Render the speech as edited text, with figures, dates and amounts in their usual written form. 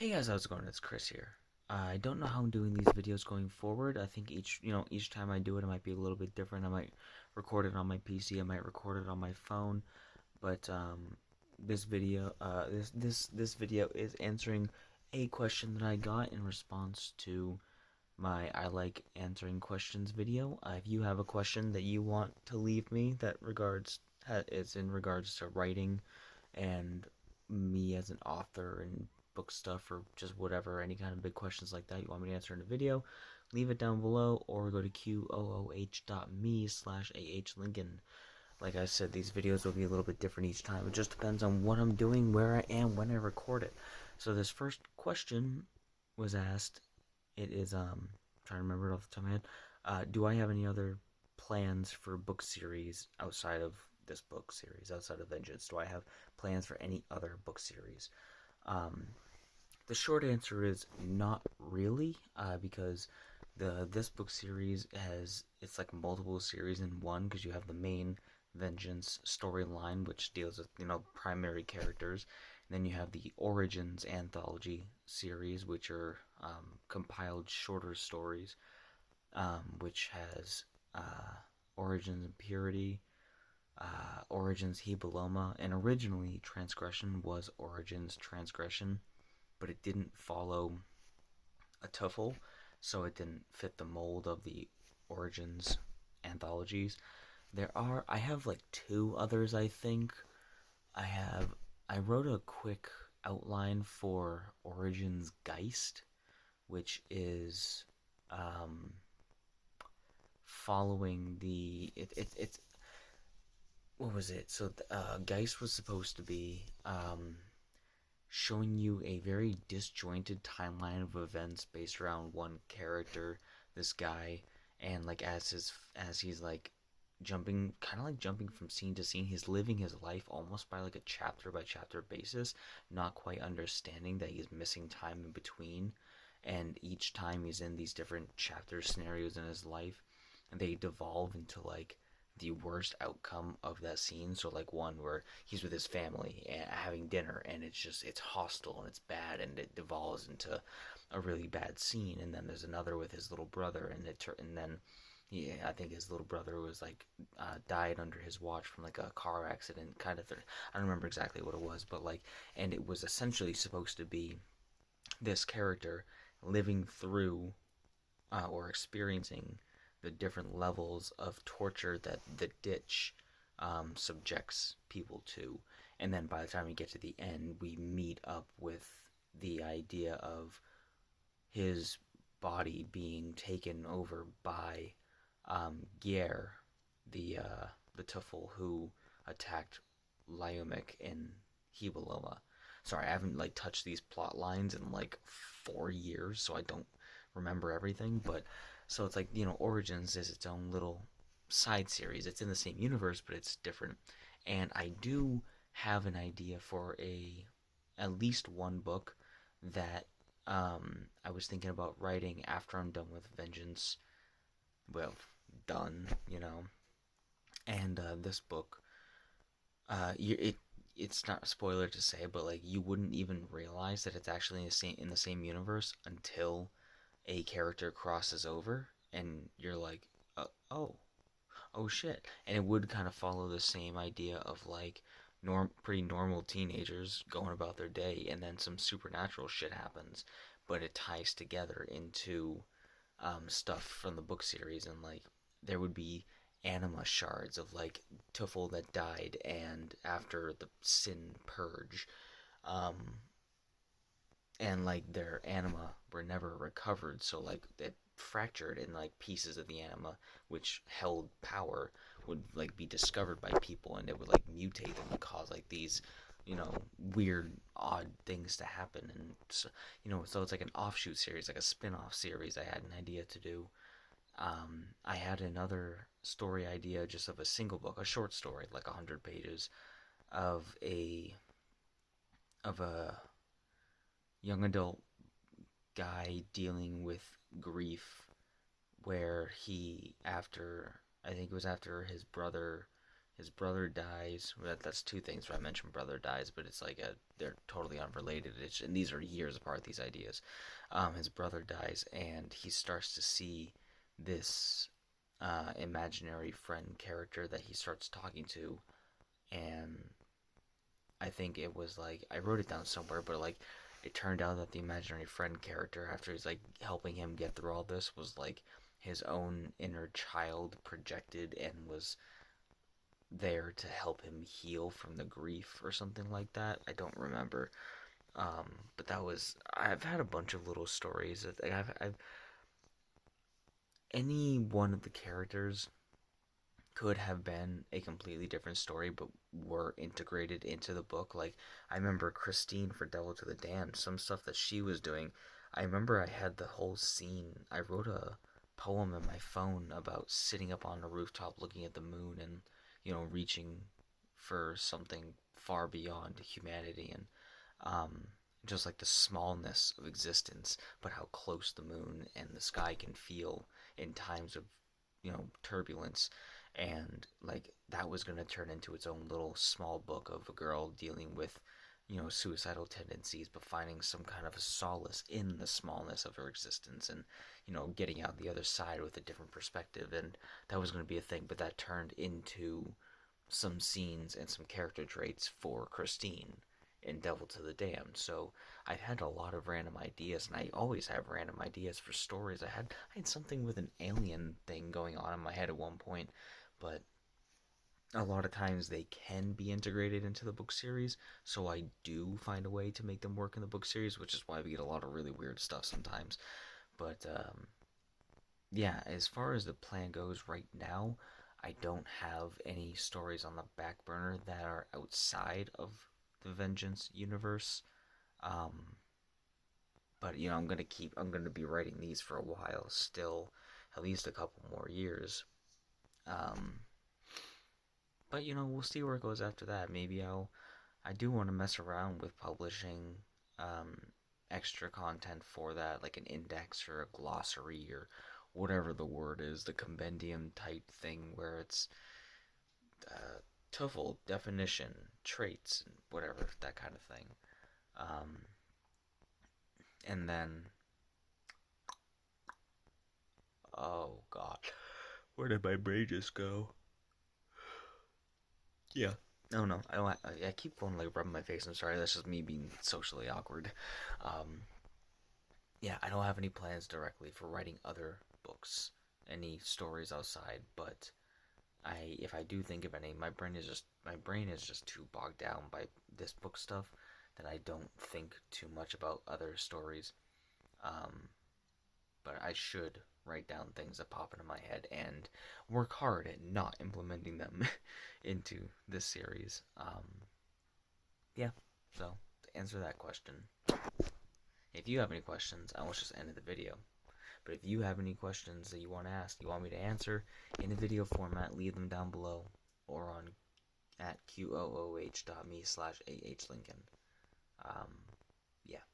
Hey guys, how's it going? It's Chris here. I don't know how I'm doing these videos going forward. I think each time I do it, it might be a little bit different. I might record it on my PC, I might record it on my phone, but this video is answering a question that I got in response to my I like answering questions video. If you have a question that you want to leave me that is in regards to writing and me as an author and book stuff or just whatever, any kind of big questions like that you want me to answer in a video, leave it down below or go to qooh.me/ahlincoln. Like I said, these videos will be a little bit different each time. It just depends on what I'm doing, where I am, when I record it. So this first question was asked. It is I'm trying to remember it off the top of my head. Do I have any other plans for book series outside of this book series, outside of Vengeance? Do I have plans for any other book series? Um, the short answer is not really, because this book series it's like multiple series in one, because you have the main Vengeance storyline, which deals with primary characters, and then you have the Origins anthology series, which are compiled shorter stories, which has Origins Impurity, Origins Hebeloma, and originally Transgression was Origins Transgression, but it didn't follow a tuffle, so it didn't fit the mold of the Origins anthologies. I have like two others, I think. I wrote a quick outline for Origins Geist, which is um, following it's what was it? So Geist was supposed to be showing you a very disjointed timeline of events based around one character, this guy, and like as he's like jumping from scene to scene. He's living his life almost by like a chapter by chapter basis, not quite understanding that he's missing time in between. And each time he's in these different chapter scenarios in his life, and they devolve into like the worst outcome of that scene. So like one where he's with his family and having dinner, and it's hostile and it's bad, and it devolves into a really bad scene. And then there's another with his little brother, and then yeah, I think his little brother was like died under his watch from like a car accident, kind of. I don't remember exactly what it was, but like, and it was essentially supposed to be this character living through or experiencing the different levels of torture that the ditch subjects people to. And then by the time we get to the end, we meet up with the idea of his body being taken over by Gier, the Tuffle who attacked Lyumic in Hebeloma. Sorry, I haven't like touched these plot lines in like 4 years, so I don't remember everything. But so it's like Origins is its own little side series. It's in the same universe, but it's different. And I do have an idea for a at least one book that I was thinking about writing after I'm done with Vengeance. Well, done, And this book, it's not a spoiler to say, but like you wouldn't even realize that it's actually in the same universe until a character crosses over, and you're like, oh, oh shit, and it would kind of follow the same idea of like pretty normal teenagers going about their day, and then some supernatural shit happens, but it ties together into stuff from the book series, and like there would be anima shards of like Tuffle that died, and after the sin purge, um, and like their anima were never recovered, so like it fractured, and like pieces of the anima which held power would like be discovered by people, and it would like mutate and cause like these weird odd things to happen. And so, so it's like an offshoot series, like a spin-off series I had an idea to do. I had another story idea just of a single book, a short story, like 100 pages, of a young adult guy dealing with grief, where he, after I think it was after his brother dies. That's two things where I mentioned brother dies, but it's like they're totally unrelated. And these are years apart. These ideas. His brother dies, and he starts to see this imaginary friend character that he starts talking to, and I think it was like I wrote it down somewhere, but like it turned out that the imaginary friend character, after he's like helping him get through all this, was like his own inner child projected and was there to help him heal from the grief or something like that. I don't remember. But that was I've had a bunch of little stories. I've any one of the characters could have been a completely different story, but were integrated into the book. Like, I remember Christine for Devil to the Damned, some stuff that she was doing. I remember I had the whole scene. I wrote a poem in my phone about sitting up on a rooftop looking at the moon and, reaching for something far beyond humanity and um, just like the smallness of existence, but how close the moon and the sky can feel in times of, turbulence. And like that was going to turn into its own little small book of a girl dealing with, suicidal tendencies, but finding some kind of a solace in the smallness of her existence and, getting out the other side with a different perspective. And that was going to be a thing, but that turned into some scenes and some character traits for Christine in Devil to the Damned. So I had a lot of random ideas, and I always have random ideas for stories. I had something with an alien thing going on in my head at one point, but a lot of times they can be integrated into the book series, so I do find a way to make them work in the book series, which is why we get a lot of really weird stuff sometimes. But yeah, as far as the plan goes right now, I don't have any stories on the back burner that are outside of the Vengeance universe. Um, but I'm gonna be writing these for a while still, at least a couple more years. Um, but we'll see where it goes after that. Maybe I do want to mess around with publishing um, extra content for that, like an index or a glossary or whatever the word is, the compendium type thing where it's TOEFL definition, traits, and whatever that kind of thing. Um, and then, oh god, where did my brain just go? Yeah. No, no, I don't. I keep going like rubbing my face. I'm sorry. That's just me being socially awkward. Um, yeah, I don't have any plans directly for writing other books, any stories outside. But if I do think of any, my brain is just too bogged down by this book stuff that I don't think too much about other stories. Um, but I should write down things that pop into my head and work hard at not implementing them into this series. Yeah, so to answer that question, if you have any questions, I will just end the video. But if you have any questions that you want to ask, you want me to answer in a video format, leave them down below or on at qooh.me/ahlincoln. Yeah.